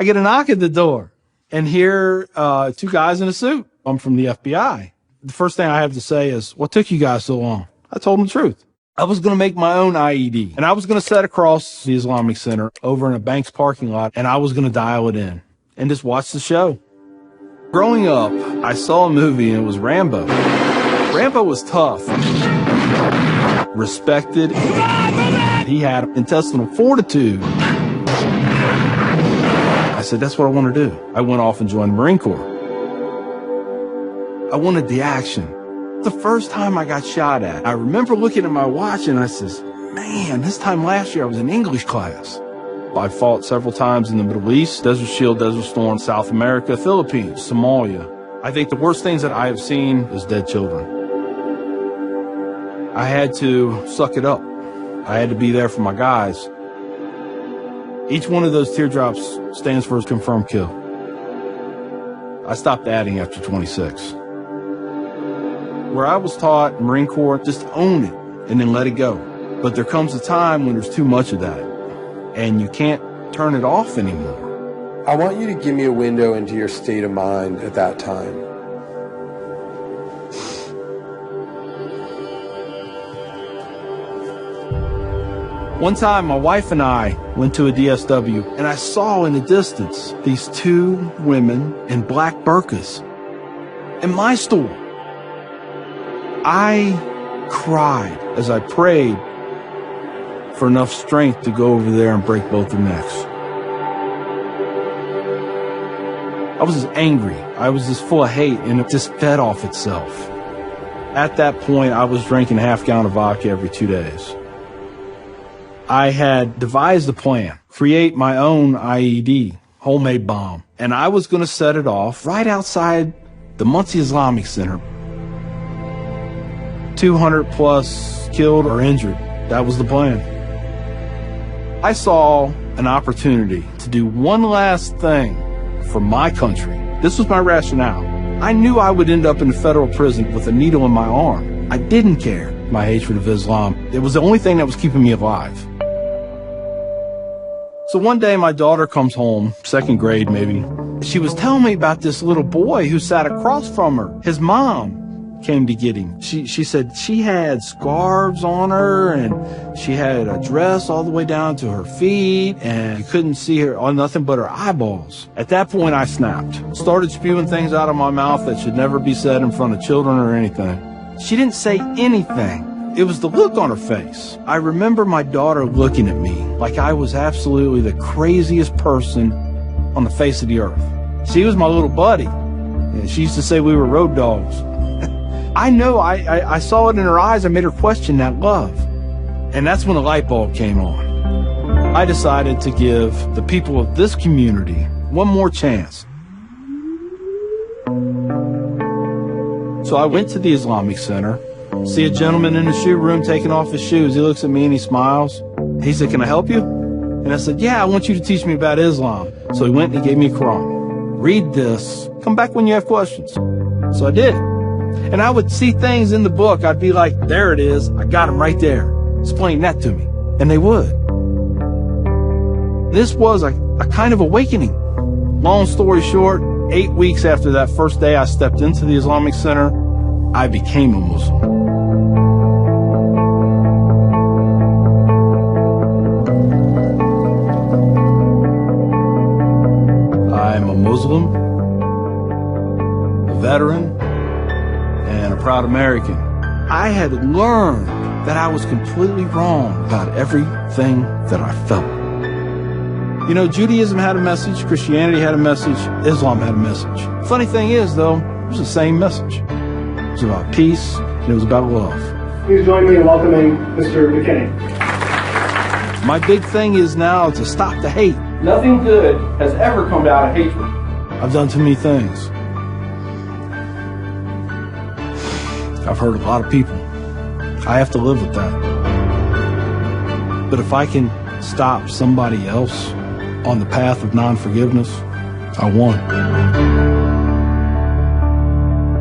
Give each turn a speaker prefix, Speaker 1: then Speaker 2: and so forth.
Speaker 1: I get a knock at the door, and here, two guys in a suit. I'm from the FBI. The first thing I have to say is, what took you guys so long? I told them the truth. I was going to make my own IED, and I was going to set across the Islamic Center over in a bank's parking lot, and I was going to dial it in and just watch the show. Growing up, I saw a movie, and it was Rambo. Rambo was tough, respected. He had intestinal fortitude. I said, that's what I want to do. I went off and joined the Marine Corps. I wanted the action. The first time I got shot at, I remember looking at my watch and I says, man, this time last year I was in English class. I fought several times in the Middle East, Desert Shield, Desert Storm, South America, Philippines, Somalia. I think the worst things that I have seen is dead children. I had to suck it up. I had to be there for my guys. Each one of those teardrops stands for a confirmed kill. I stopped adding after 26. Where I was taught, Marine Corps, just own it and then let it go. But there comes a time when there's too much of that and you can't turn it off anymore.
Speaker 2: I want you to give me a window into your state of mind at that time.
Speaker 1: One time, my wife and I went to a DSW, and I saw in the distance these two women in black burqas in my store. I cried as I prayed for enough strength to go over there and break both their necks. I was just angry. I was just full of hate, and it just fed off itself. At that point, I was drinking a half-gallon of vodka every 2 days. I had devised a plan, create my own IED, homemade bomb, and I was going to set it off right outside the Muncie Islamic Center. 200 plus killed or injured. That was the plan. I saw an opportunity to do one last thing for my country. This was my rationale. I knew I would end up in a federal prison with a needle in my arm. I didn't care my hatred of Islam. It was the only thing that was keeping me alive. So one day my daughter comes home, second grade maybe. She was telling me about this little boy who sat across from her. His mom came to get him. She said she had scarves on her and she had a dress all the way down to her feet and you couldn't see her on nothing but her eyeballs. At that point I snapped. Started spewing things out of my mouth that should never be said in front of children or anything. She didn't say anything. It was the look on her face. I remember my daughter looking at me like I was absolutely the craziest person on the face of the earth. She was my little buddy. And she used to say we were road dogs. I know, I saw it in her eyes. I made her question that love. And that's when the light bulb came on. I decided to give the people of this community one more chance. So I went to the Islamic Center, see a gentleman in the shoe room taking off his shoes. He looks at me and he smiles. He said, can I help you? And I said, yeah, I want you to teach me about Islam. So he went and he gave me a Quran. Read this. Come back when you have questions. So I did. And I would see things in the book. I'd be like, there it is. I got them right there. Explain that to me. And they would. This was a kind of awakening. Long story short, 8 weeks after that first day I stepped into the Islamic Center, I became a Muslim. I'm a Muslim, a veteran, and a proud American. I had learned that I was completely wrong about everything that I felt. You know, Judaism had a message, Christianity had a message, Islam had a message. Funny thing is, though, it was the same message. It was about peace, and it was about love.
Speaker 3: Please join me in welcoming Mr. McKinney.
Speaker 1: My big thing is now to stop the hate. Nothing good has ever come out of hatred. I've done too many things. I've hurt a lot of people. I have to live with that. But if I can stop somebody else on the path of non-forgiveness, I won.